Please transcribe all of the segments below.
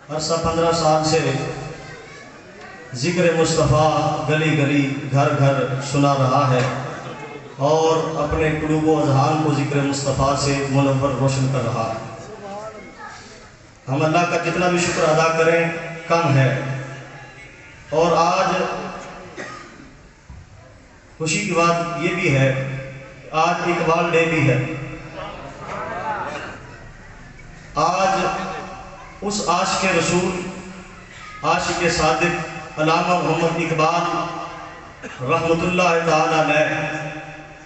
عرصہ 15 سال سے ذکر مصطفیٰ گلی گلی گھر گھر سنا رہا ہے اور اپنے قلوب و اذہان کو ذکر مصطفیٰ سے منور روشن کر رہا ہے۔ ہم اللہ کا جتنا بھی شکر ادا کریں کم ہے، اور آج خوشی کی بات یہ بھی ہے آج اقبال ڈے بھی ہے۔ آج اس عاشق رسول عاشق صادق علامہ محمد اقبال رحمۃ اللہ تعالی علیہ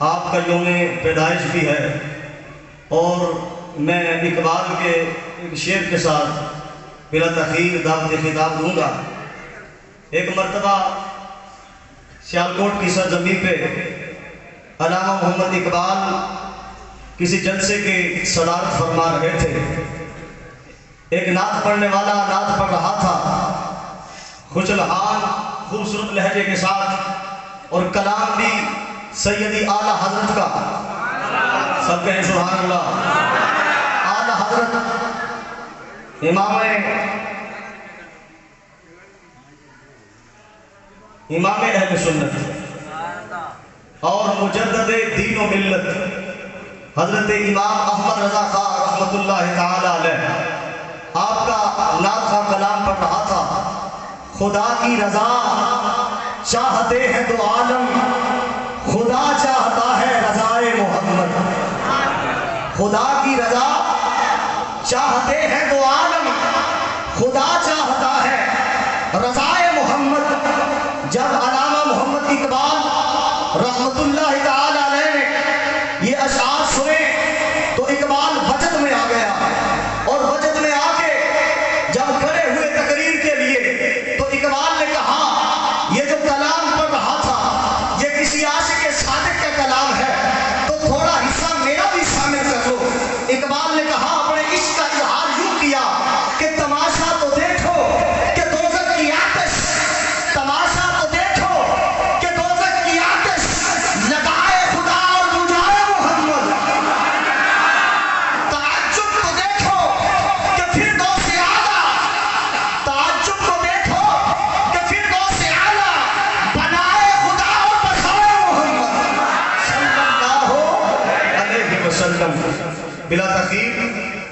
آپ کا یوم پیدائش بھی ہے، اور میں اقبال کے ایک شعر کے ساتھ بلا تاخیر دعوت خطاب دوں گا۔ ایک مرتبہ سیالکوٹ کی سرزمین پہ علامہ محمد اقبال کسی جلسے کے صدارت فرما رہے تھے۔ ایک نعت پڑھنے والا نعت پڑھ رہا تھا خوش الحال خوبصورت لہجے کے ساتھ، اور کلام بھی سیدی اعلیٰ حضرت کا، سب کہیں سبحان اللہ، اعلیٰ حضرت امام اہل سنت اور مجدد دین و ملت حضرت امام احمد رضا خان رحمۃ اللہ تعالی علیہ آپ کا نعت کا کلام پڑھ رہا تھا۔ خدا کی رضا چاہتے ہیں دو عالم، خدا چاہتا ہے رضائے محمد۔ خدا کی رضا چاہتے ہیں دو عالم، خدا چاہتا ہے رضائے محمد۔ جب علامہ محمد اقبال رحمۃ اللہ تعالی علیہ نے یہ اشعار سنے تو اقبال وجد میں آ گیا، اور وجد میں آ کے جب کھڑے ہوئے تقریر کے لیے تو اقبال نے کہا یہ جو کلام پڑھ رہا تھا یہ کسی عاشق صادق کا کلام ہے، تو تھوڑا حصہ میرا بھی شامل کر لو۔ اقبال نے کہا اپنے عشق کا اظہار یوں کیا کہ تماشا تو دیکھو کہ دوزخ کی آتش، تماشا تو دیکھو کہ دوزخ کی آتش لگائے خدا اور بجھائے محمد۔ تعجب تو دیکھو کہ فردوس اعلیٰ، تعجب تو دیکھو کہ فردوس اعلیٰ بنائے خدا اور بسائے محمد صلی اللہ علیہ وسلم۔ بلا تاخیر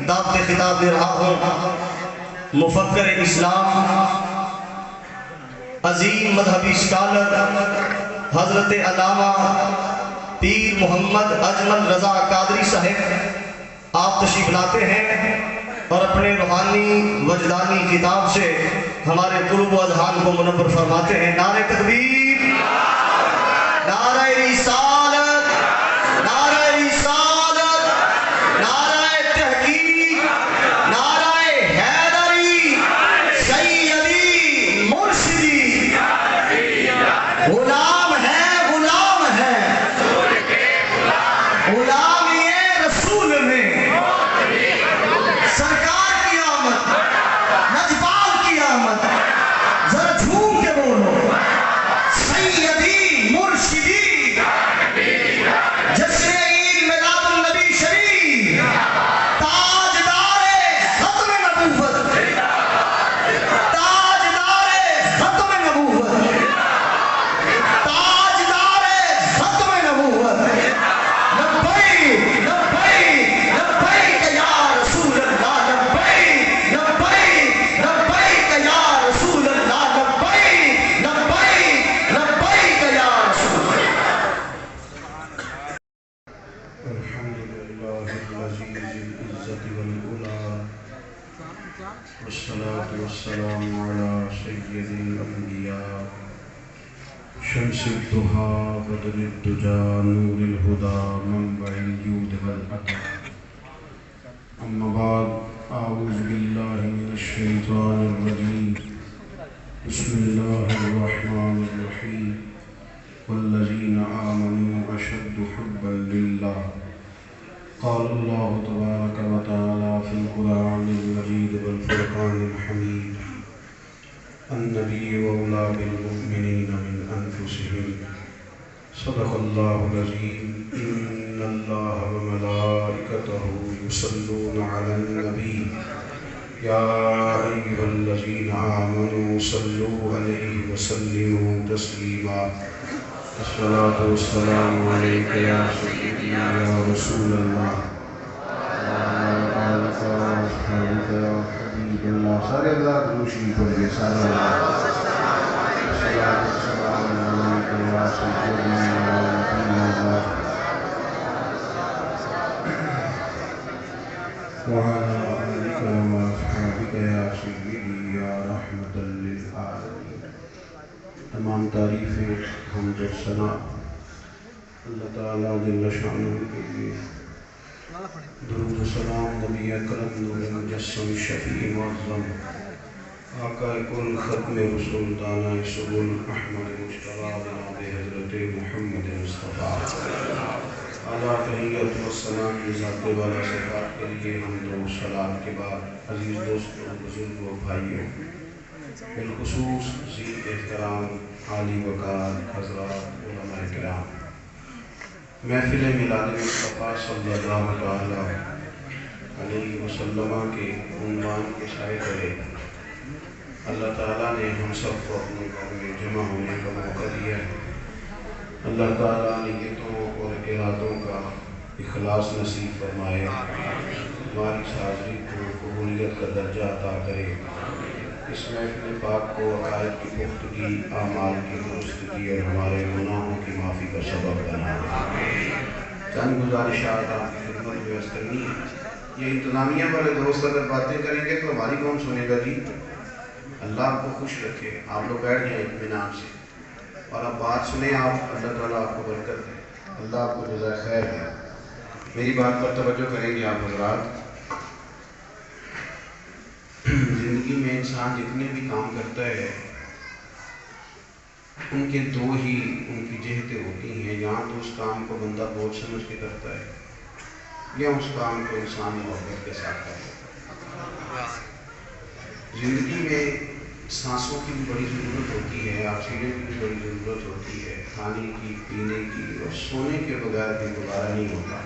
دعوت خطاب دے رہا ہوں مفکر اسلام، عظیم مذہبی اسکالر حضرت علامہ پیر محمد اجمل رضا قادری صاحب آپ تشریف لاتے ہیں اور اپنے روحانی وجدانی کتاب سے ہمارے قلوب و اذہان کو منور فرماتے ہیں۔ نعرہ تکبیر، نعرہ رسالت، نعرہ رسالت، نعرہ تحقیق، نعرہ حیدری، سیدی مرشدی، غلام ہے غلام ہے غلامی رسول میں، سرکار کی آمد، نجبال کی آمد، ذرا جھوم کے بولو سیدی مرشدی، جشن عید میلاد النبی شریف، تاجدار ختم نبوت، تاجدار ختم نبوت، تاجدار ختم نبوت۔ لبیک لبیک لبیک یا رسول اللہ، لبیک لبیک لبیک یا رسول اللہ، لبیک لبیک لبیک یا رسول اللہ۔ الحمدللہ العزیز العزت والعلا، والصلاة والسلام علی سید الانبیاء، شمس الضحیٰ بدر الدجا نور الہدا منبع الجود والعطا۔ اما بعد، اعوذ باللہ من الشیطان الرجیم، بسم اللہ الرحمن الرحیم، والذین آمنوا اشد حبا للہ۔ قال اللہ تبارک و تعالی فی القرآن المجید والفرقان الحمید، النبی اولیٰ بالمؤمنین من انفسهم، صدق اللہ العظیم۔ ان اللہ وملائکتہ یصلون علی النبی، يا أيها الذين آمنوا صلوا عليه وسلموا تسليما الصلاة والسلام عليك يا سيدي يا رسول الله وعلى آلك وأصحابك يا حبيب الله سارے اللہ دروشی پڑھے سارے الصلاة والسلام عليك يا سيدي يا رسول الله وعلى آلك وأصحابك يا سيدي يا رحمة للعالمين. تمام تعریفیں حمد و ثنا اللہ تعالیٰ جل شانہ کے لیے. درود و سلام نبی اکرم نور مجسم شفیع معظم آقا کل ختم رسول دانا سبل احمد مجتبی جناب حضرت محمد مصطفیٰ اعلیٰ تحیت و السلام کی ذات والا صفات کے لیے حمد و سلام کے بعد عزیز دوستوں بزرگ و بھائیوں بالخصوص ذی احترام عالی وقار حضرات علماء کرام محفل میلاد مصطفیٰ صلی اللہ تعالیٰ علیہ وسلم کے عنوان کے سائے کرے اللہ تعالیٰ نے ہم سب کو اپنے گھر میں جمع ہونے کا موقع دیا ہے. اللہ تعالیٰ نیتوں اور ارادوں کا اخلاص نصیب فرمائے. ہماری حاضری کو قبولیت کا درجہ عطا کرے. اس محفل پاک کو عقائد کی پختگی اعمال کی درستگی اور ہمارے گناہوں کی معافی کا سبب بنا دے. چند گزارشات آپ کی خدمت میں عرض کرنی ہے. یہ انتظامیہ والے دوست اگر باتیں کریں گے تو ہماری کون سنے گا جی؟ اللہ آپ کو خوش رکھے. آپ لوگ بیٹھ جائیں اطمینان سے اور اب بات سنیں آپ. اللہ تعالیٰ آپ کو برکت دے. اللہ آپ کو جزائے خیر دے. میری بات پر توجہ کریں گے آپ حضرات. زندگی میں انسان جتنے بھی کام کرتا ہے ان کے دو ہی ان کی جہتیں ہوتی ہیں. یہاں تو اس کام کو بندہ بوجھ سمجھ کے کرتا ہے یا اس کام کو انسان محبت کے ساتھ کرتا ہے. زندگی میں سانسوں کی بھی بڑی ضرورت ہوتی ہے, آکسیجن کی بھی بڑی ضرورت ہوتی ہے, کھانے کی, پینے کی, اور سونے کے بغیر بھی گزارا نہیں ہوتا.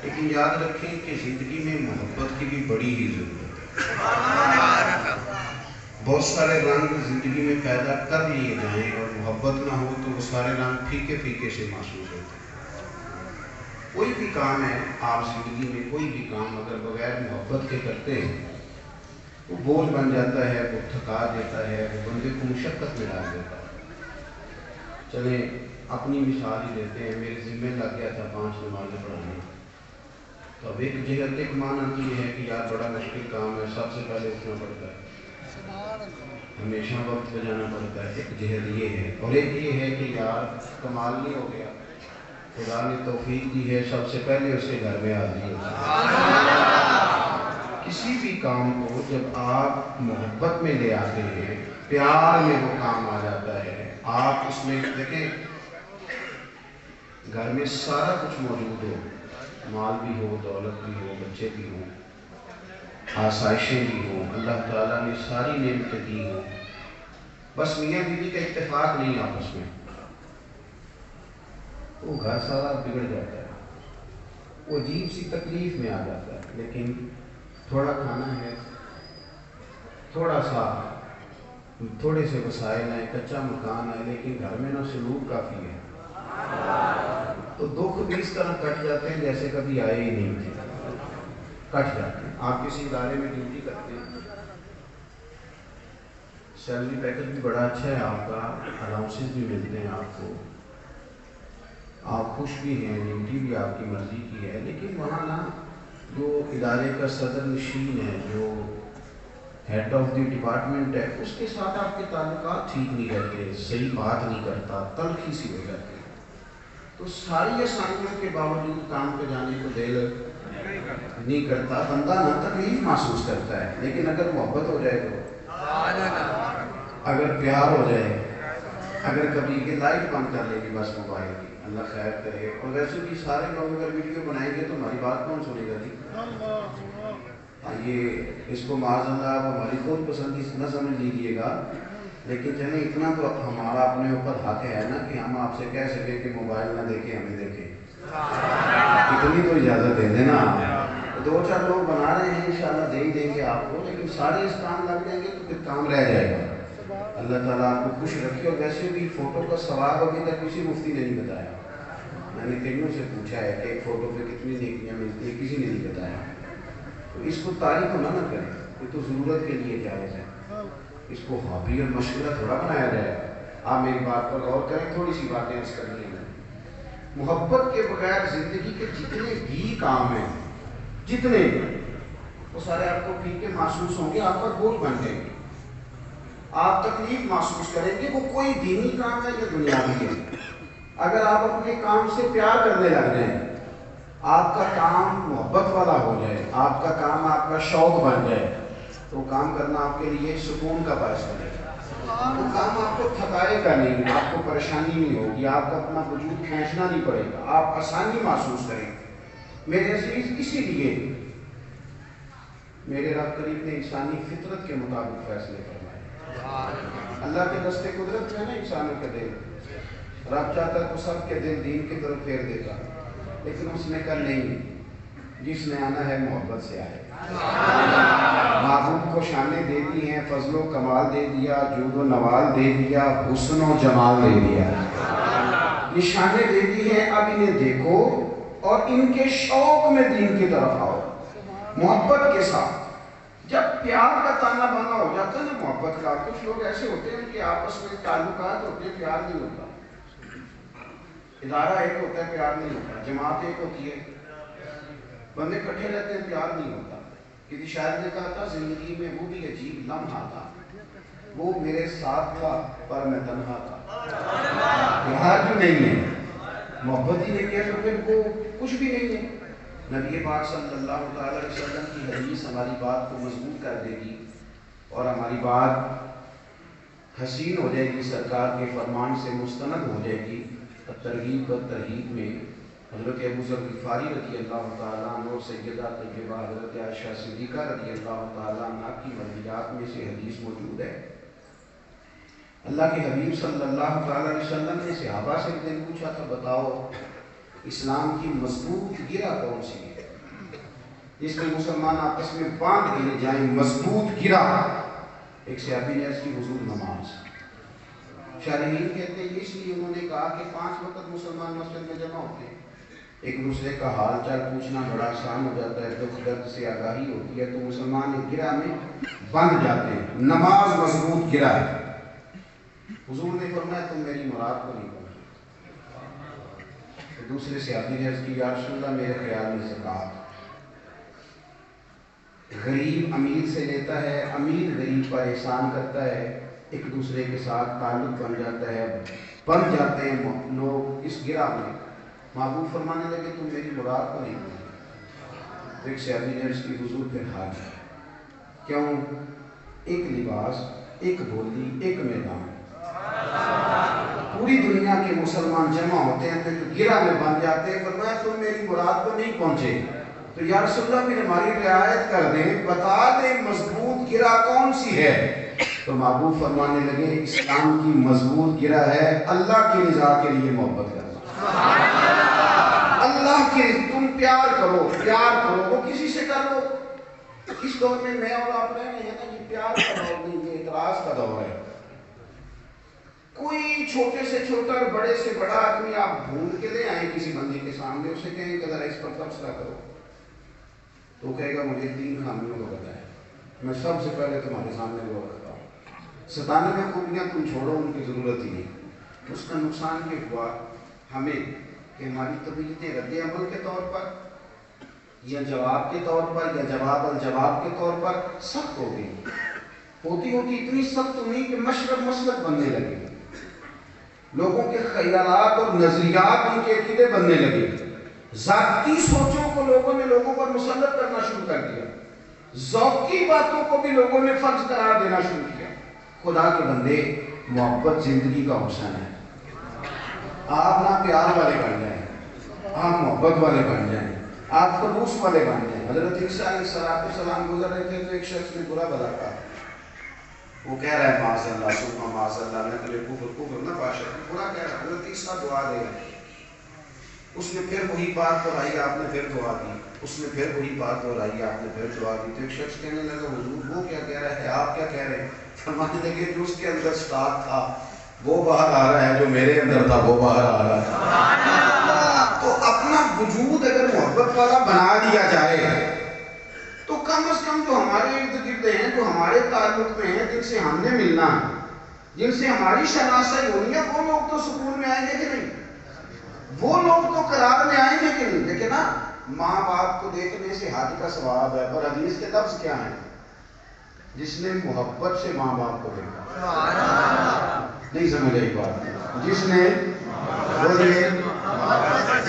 لیکن یاد رکھیں کہ زندگی میں محبت کی بھی بڑی ہی ضرورت ہے. بہت سارے رنگ زندگی میں پیدا کر لیے جائیں اور محبت نہ ہو تو وہ سارے رنگ پھیکے پھیکے سے محسوس ہوتے ہیں. کوئی بھی کام ہے, آپ زندگی میں کوئی بھی کام اگر بغیر محبت کے کرتے ہیں وہ بوجھ بن جاتا ہے, وہ تھکا دیتا ہے, وہ بندے کو مشقت میں ڈال دیتا ہے. چلیں اپنی مثال ہی دیتے ہیں. میرے ذمہ لگ گیا تھا 5 نمازیں پڑھانے. تو اب ایک جہت ایک مان آتی ہے کہ یار بڑا مشکل کام ہے, سب سے پہلے اٹھنا پڑتا ہے, ہمیشہ وقت پہ جانا پڑتا ہے. ایک جہت یہ ہے. اور ایک یہ ہے کہ یار کمال نہیں ہو گیا, خدا نے توفیق دی ہے, سب سے پہلے اسے گھر میں حاضری ہوتی. کسی بھی کام کو جب آپ محبت میں لے آتے ہیں, پیار میں وہ کام آ جاتا ہے. آپ اس میں دیکھیں گھر میں سارا کچھ موجود ہو, مال بھی ہو, دولت بھی ہو, بچے بھی ہوں, آسائشیں بھی ہوں, اللہ تعالیٰ نے ساری نعمتیں دی ہوں, بس میاں بیوی کا اتفاق نہیں آپس میں, وہ گھر سارا بگڑ جاتا ہے, وہ عجیب سی تکلیف میں آ جاتا ہے. لیکن تھوڑا کھانا ہے, تھوڑے سے وسائل ہیں, کچا مکان ہے, لیکن گھر میں نہ سلوک کافی ہے, تو دکھ بھی اس طرح کٹ جاتے ہیں جیسے کبھی آئے ہی نہیں تھے. کٹ جاتے ہیں. آپ کسی ادارے میں ڈیوٹی کرتے ہیں, سیلری پیکج بھی بڑا اچھا ہے آپ کا, الاؤنسز بھی ملتے ہیں آپ کو, آپ خوش بھی ہیں, ڈیوٹی بھی آپ کی مرضی کی ہے, لیکن وہاں نا جو ادارے کا صدر نشین ہے, جو ہیڈ آف دی ڈپارٹمنٹ ہے, اس کے ساتھ آپ کے تعلقات ٹھیک نہیں رہتے, صحیح بات نہیں کرتا, تلخی سی ہو جاتی ہے. تو ساری آسانیوں کے باوجود کام پہ جانے کو دل نہیں کرتا. بندہ نہ تکلیف محسوس کرتا ہے, لیکن اگر محبت ہو جائے تو, اگر پیار ہو جائے, اگر کبھی یہ لائٹ بند کر لے گی بس موبائل کی, اللہ خیر کرے. اور ویسے بھی سارے لوگ اگر ویڈیو بنائیں گے تو ہماری بات کون سنے گا جی؟ یہ اس کو معاذ اللہ آپ ہماری خود پسندی نہ سمجھ لیجیے گا, لیکن چلیں اتنا تو ہمارا اپنے اوپر حق ہے نا کہ ہم آپ سے کہہ سکیں کہ موبائل نہ دیکھیں, ہمیں دیکھیں. اتنی تو اجازت دے دینا. دو چار لوگ بنا رہے ہیں انشاءاللہ دے ہی دیں گے آپ کو، لیکن سارے اس کام لگ جائیں گے تو پھر کام رہ جائے گا۔ اللہ تعالیٰ آپ کو خوش رکھے۔ اور ویسے بھی فوٹو کا ثواب ابھی تک کسی مفتی نے نہیں بتایا، میں نے کئیوں سے پوچھا ہے کہ ایک فوٹو پہ کتنی نیکیاں ملتی ہیں، کسی نے نہیں بتایا۔ تو اس کو تاریخ نہ کریں، یہ تو ضرورت کے لیے جائز ہے، اس کو ہابی اور مشغلہ تھوڑا بنایا جائے۔ آپ میری بات پر غور کریں، تھوڑی سی باتیں عرض کر لیں۔ محبت کے بغیر زندگی کے جتنے بھی کام ہیں، جتنے وہ سارے آپ کو پھیکے محسوس ہوں گے، آپ پر بوجھ بن جائیں گے، آپ تکلیف محسوس کریں گے۔ وہ کوئی دینی کام ہے یا دنیاوی ہے، اگر آپ اپنے کام سے پیار کرنے لگ جائیں، آپ کا کام محبت والا ہو جائے، آپ کا کام آپ کا شوق بن جائے، تو کام کرنا آپ کے لیے سکون کا باعث بنے گا۔ وہ کام آپ کو تھکائے گا نہیں، آپ کو پریشانی نہیں ہوگی، آپ کا اپنا وجود کھینچنا نہیں پڑے گا، آپ آسانی محسوس کریں گے۔ میرے عزیز، اسی لیے میرے رب کریم نے انسانی فطرت کے مطابق فیصلے فرمائے۔ اللہ کے دستے قدرت میں نا انسانوں کے دل، رب چاہتا تو سب کے دل دین کی طرف پھیر دیتا، لیکن اس نے کہا نہیں، جس نے آنا ہے محبت سے آئے۔ محبوب کو شانیں دے دی ہیں، فضل و کمال دے دیا، جود و نوال دے دیا، حسن و جمال دے دیا، یہ شانیں دے دی ہیں، اب انہیں دیکھو اور ان کے شوق میں دین کی طرف آؤ محبت کے ساتھ۔ جب پیار کا تانا بانا ہو جاتا ہے نا محبت کا، کچھ لوگ ایسے ہوتے ہیں کہ آپس میں تعلقات ہوتے ہیں، پیار نہیں ہوتا، ادارہ ایک ہوتا ہے پیار نہیں ہوتا، جماعت ایک ہوتی ہے، بندے اکٹھے رہتے ہیں پیار نہیں ہوتا۔ کسی شاعر نے کہا تھا زندگی میں وہ بھی عجیب لمحہ تھا، وہ میرے ساتھ تھا پر میں تنہا تھا۔ پیار بھی نہیں ہے، محبت ہی نہیں ہے تو پھر وہ کچھ بھی نہیں ہے۔ نبی پاک صلی اللہ تعالی علیہ وسلم کی حدیث ہماری بات کو مضبوط کر دے گی اور ہماری بات حسین ہو جائے گی، سرکار کے فرمان سے مستند ہو جائے گی۔ ترغیب و ترہیب میں حضرت ابو ذر غفاری رضی اللہ تعالیٰ عنہ اور سیدہ طیبہ حضرت عائشہ صدیقہ رضی اللہ تعالیٰ عنہ کی مرویات میں سے حدیث موجود ہے۔ اللہ کے حبیب صلی اللہ تعالیٰ علیہ وسلم نے صحابہ سے ایک دن پوچھا تھا، بتاؤ اسلام کی مضبوط گرہ کون سی ہے جس میں مسلمان آپس میں باندھ دیے جائیں؟ مضبوط گرہ، ایک صحابی نے عرض کی حضور نماز۔ شارحین کہتے ہیں اس لیے انہوں نے کہا کہ 5 وقت مسلمان مسجد میں جمع ہوتے ہیں، ایک دوسرے کا حال چال پوچھنا بڑا آسان ہو جاتا ہے، دکھ درد سے آگاہی ہوتی ہے، تو مسلمان ایک گرہ میں بند جاتے ہیں۔ نماز مضبوط گرہ ہے۔ حضور نے فرمایا تم میری مراد کو نہیں پہنچے۔ تو دوسرے صحابی نے عرض کی یا رسول اللہ میرے خیال میں زکوٰۃ۔ غریب امیر سے لیتا ہے، امیر غریب پر احسان کرتا ہے، ایک دوسرے کے ساتھ تعلق بن جاتا ہے، بن جاتے ہیں لوگ اس گرہ میں۔ محبوب فرمانے لگے تم میری مراد کو نہیں پہنچے۔ ایک صحابی نے عرض کی حضور پھر حج کیوں؟ ایک لباس، ایک بولی، ایک میدان، پوری دنیا کے مسلمان جمع ہوتے ہیں تو ایک گرہ میں بن جاتے ہیں۔ فرمایا تم میری مراد کو نہیں پہنچے، تو یا رسول اللہ پھر ہماری رعایت کر دیں، بتا دیں مضبوط گرہ کون سی ہے؟ تو محبوب فرمانے لگے اسلام کی مضبوط گرہ ہے اللہ کی رضا کے لیے محبت کرنا۔ اللہ کے تم پیار کرو، پیار کرو، وہ کسی سے کر لو۔ اس دور میں اور آپ رہے ہیں نا، یہ پیار کا دور نہیں، یہ اعتراض کا دور ہے۔ کوئی چھوٹے سے چھوٹا اور بڑے سے بڑا آدمی آپ ڈھونڈ کے لے آئیں کسی بندے کے سامنے، اسے کہیں کہ ذرا اس پر تبصرہ کرو، تو کہے گا مجھے 3 خامیوں کو بتائیں، میں سب سے پہلے تمہارے سامنے وہ رکھتا ہوں۔ 97 خوبیاں تم چھوڑو، ان کی ضرورت ہی نہیں۔ اس کا نقصان یہ ہوا ہمیں کہ ہماری طبیعتیں رد عمل کے طور پر یا جواب کے طور پر یا جواب الجواب کے طور پر سخت ہو گئی، ہوتی اتنی سخت ہوئی کہ مشرق مسلک بننے لگے، لوگوں کے خیالات اور نظریات ان کے عقیدے بننے لگے، ذاتی سوچوں کو لوگوں نے لوگوں پر مسلط کرنا شروع کر دیا، ذوقی باتوں کو بھی لوگوں نے فرض قرار دینا شروع کیا۔ خدا کے بندے، محبت زندگی کا حسن ہے۔ آپ نہ پیار والے بن جائیں، آپ محبت والے بن جائیں، آپ خلوص والے بن جائیں۔ حضرت عیسیٰ علیہ السلام گزر رہے تھے تو ایک شخص نے برا بھلا کہا، وہ کہہ رہا ہے معاذ اللہ ثم معاذ اللہ، میں تمہیں کفر نہ باشد، برا کہہ رہا ہے۔ حضرت عیسیٰ دعا دے رہے ہیں، اس نے پھر وہی بات دہرائی، آپ نے پھر دعا دی، اس نے پھر وہی بات دہرائی، آپ نے پھر دعا دی. تو ایک شخص کہنے لگا حضور وہ کیا کہہ رہا ہے، آپ کیا کہہ رہے ہیں؟ فرمانے لگے جو اس کے اندر سٹاک تھا وہ باہر آ رہا ہے، جو میرے اندر تھا وہ باہر آ رہا ہے. تو اپنا وجود اگر محبت والا بنا دیا جائے تو کم از کم جو ہمارے ارد گرد ہیں، جو ہمارے تعلق میں ہیں، جن سے ہم نے ملنا ہے، جن سے ہماری شناسائی ہونی ہے، وہ لوگ تو سکون میں آئیں گے کہ نہیں؟ وہ لوگ تو قرار میں آئیں گے کہ نہیں؟ دیکھیں نا، ماں باپ کو دیکھنے سے حج کا ثواب ہے، پر حدیث کے لفظ کیا ہیں؟ جس نے محبت سے ماں باپ کو دیکھا. نہیں سمجھ آئی بات؟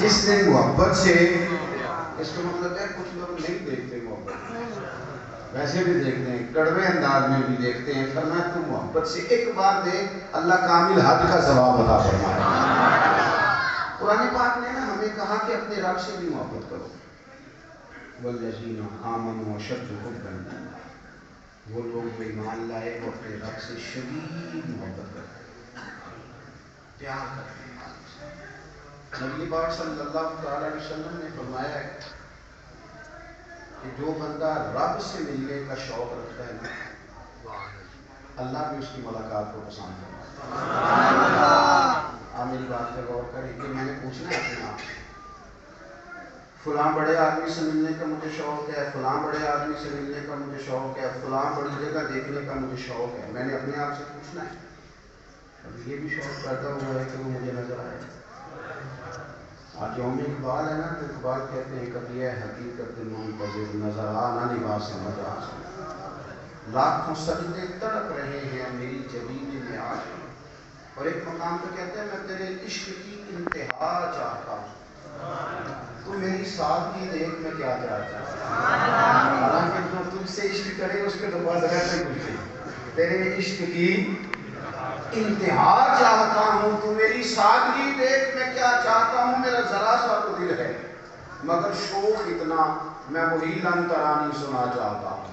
جس نے محبت سے، اس کا مطلب ہے کچھ لوگ نہیں دیکھتے محبت، ویسے بھی دیکھتے ہیں، کڑوے انداز میں بھی دیکھتے ہیں. فرمایا تو محبت سے ایک بار دیکھ، اللہ کامل حج کا ثواب عطا فرمائے. قرآن پاک نے نا ہمیں کہا کہ اپنے رب سے بھی محبت کرو. والذین آمنوا اشد حبا للہ، وہ لوگ جو ایمان لائے وہ اپنے رب سے شدید محبت کرتے ہیں، پیار کرتے ہیں. نبی پاک صلی اللہ تعالی علیہ وسلم نے فرمایا ہے کہ جو بندہ رب سے ملنے کا شوق رکھتا ہے نا، اللہ بھی اس کی ملاقات کو پسند کرتا ہے. آپ میری بات پہ غور کریں کہ میں نے پوچھنا ہے اپنے آپ سے، فلاں بڑے آدمی سے ملنے کا مجھے شوق ہے، فلاں بڑے آدمی سے ملنے کا مجھے شوق ہے، فلاں بڑی جگہ دیکھنے کا مجھے شوق ہے. میں نے اپنے آپ سے پوچھنا ہے، اب یہ بھی شوق پیدا ہوا ہے کہ وہ مجھے نظر آئے. آج یوم اقبال ہے نا، تو اقبال کہتے ہیں کبھی ہے حقیقت منتظر نظر آنا لباس مجاز، لاکھوں سجدے تڑپ رہے ہیں میری جبین میں آج. اور ایک مقام پہ کہتے ہیں میں تیرے عشق کی انتہا چاہتا ہوں، تو میری سادگی دیکھ میں کیا چاہتا ہوں. حالانکہ جو تجھ سے عشق کرے اس کے تو بعد رہتا ہی کچھ نہیں. تیرے عشق کی انتہا چاہتا ہوں، تو میری سادگی دیکھ میں کیا چاہتا ہوں. میرا ذرا سا تو دل ہے مگر شوق اتنا، میں وہی لن ترانی سنا چاہتا ہوں.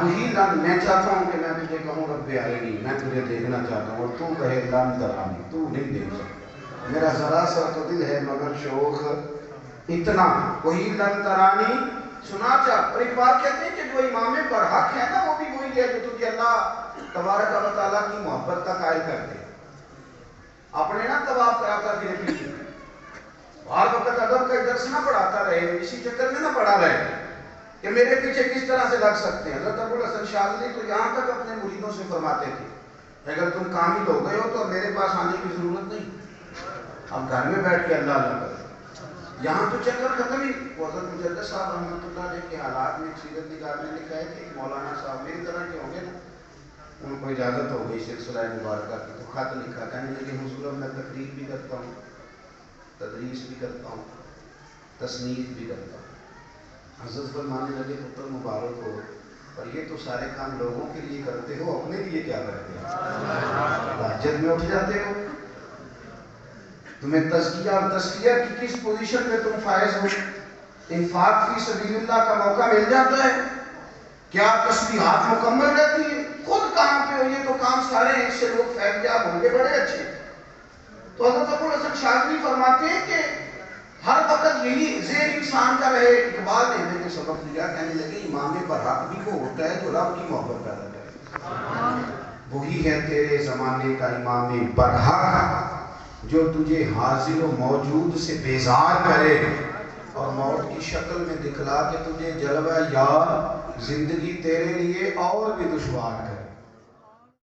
وہی لن، میں چاہتا ہوں کہ میں تجھے کہوں رب آئینی، میں تجھے دیکھنا چاہتا ہوں، اور تو کہے لن ترانی، تو نہیں دیکھ سکتا. میرا ذرا سا تو دل ہے مگر شوق اتنا، وہی لن ترانی سنا چاہتا. اور ایک بات کہتے ہیں کہ جو امام برحق ہے نا، وہ بھی وہی ہے جو تجھے اللہ تبارک و تعالیٰ کی محبت کا قائل کرتے. اپنے نا طواف کراتا پھر بھی ہر وقت ادب کا درس نہ پڑھاتا رہے، اسی چکر میں نہ پڑھا رہے کہ میرے پیچھے کس طرح سے لگ سکتے ہیں. حضرت ابو الحسن شاذلی تو یہاں تک اپنے مریدوں سے فرماتے تھے اگر تم کامل ہو گئے ہو تو میرے پاس آنے کی ضرورت نہیں، اب گھر میں بیٹھ کے اللہ اللہ کرو. یہاں تو چکر ختم ہی. حضرت مجدد صاحب رحمۃ اللہ علیہ کے حالات میں سیرت نگار نے لکھا ہے کہ مولانا صاحب میری طرح کے ہوں گے نا، ان کو اجازت ہو گئی سلسلہ مبارکہ کی، تو خط لکھا، کہنے لگے حضور اب میں تقریر بھی کرتا ہوں، تدریس بھی کرتا ہوں، تصنیف بھی کرتا ہوں. حضرت فرمانے لگے پتر مبارک ہو، اور یہ تو سارے کام لوگوں کے لیے کرتے ہو، اپنے لیے کیا کرتے ہو؟ تہجد میں اٹھ جاتے ہو، تمہیں تزکیہ اور تزکیہ کی کس پوزیشن میں تم فائز ہو؟ انفاق فی سبیل اللہ کا موقع مل جاتا ہے، کیا تسبیحات مکمل رہتی ہے؟ خود کام پہ ہو، یہ تو کام سارے ہیں، اس سے لوگ فیض یاب ہوں گے بڑے اچھے. تو حضرت ابو الحسن شاذلی فرماتے ہیں کہ ہر وقت یہی ذہن انسان کا رہے. اقبال نے ہمیں سبق دیا، کہنے لگے امام برحق بھی وہ ہوتا ہے جو رب کی محبت پیدا کرے. وہی ہے تیرے زمانے کا امام برحق جو تجھے حاضر و موجود سے بیزار کرے اور موت کی شکل میں دکھلا کے تجھے جلوہ یار زندگی تیرے لیے اور بھی دشوار کرے.